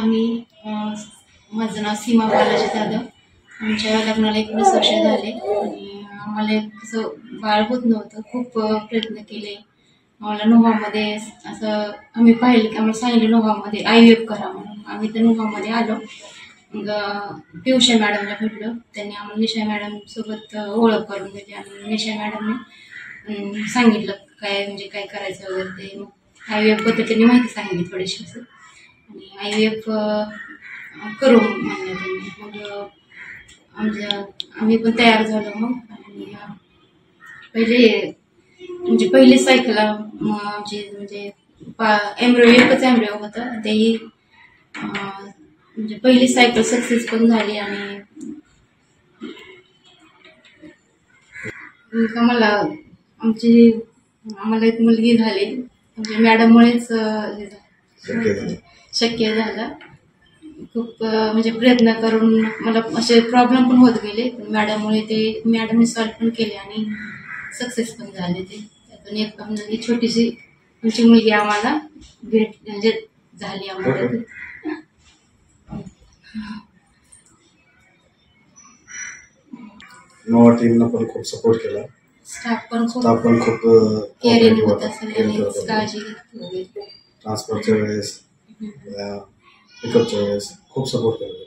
माझं नाव सीमा बालाजी जाधव. आमच्या लग्नाला 19 वर्ष झाले आणि आम्हाला कसं बाळ होत नव्हतं. खूप प्रयत्न केले. आम्हाला नोव्हामध्ये असं आम्ही पाहिलं की आम्हाला सांगितलं नोव्हामध्ये IVF करा म्हणून. आम्ही तर नोव्हामध्ये आलो. मग पियुषा मॅडमला भेटलो. त्यांनी आम्हाला निशा मॅडम सोबत ओळख करून दिली आणि निशा मॅडमने सांगितलं काय म्हणजे काय करायचं वगैरे ते. मग IVF बद्दल त्यांनी माहिती सांगितली थोडीशी असं आणि IVF करू म्हणलं त्यांनी. मग आम्ही पण तयार झालो. मग आणि पहिली सायकल आमची म्हणजे एकच एम्ब्रिओ होतं. तेही म्हणजे पहिली सायकल सक्सेस पण झाली आणि आम्हाला एक मुलगी झाली. म्हणजे मॅडममुळेच शक्य झालं. खूप म्हणजे प्रयत्न करून मला असे प्रॉब्लेम पण होत गेले, पण मॅडमने सॉल्व्ह पण केले आणि सक्सेस पण झाले ते. त्यातून एक म्हणजे छोटीशी तुमची मुलगी आम्हाला म्हणजे झाली आम्हाला. नोव्हा टीमनं पण खूप सपोर्ट केला. स्टाफ पण खूप केअरिंग होता. सगळ्यांनी काळजी घेतली. ट्रान्सफरच्या वेळेस पिकअपच्या वेळेस खूप सपोर्ट केला.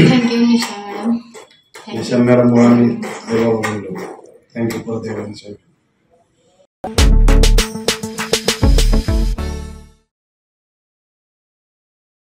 थँक्यू निशा मॅडम. निशा मॅडम मुळे आम्ही थँक्यू परत एकदा.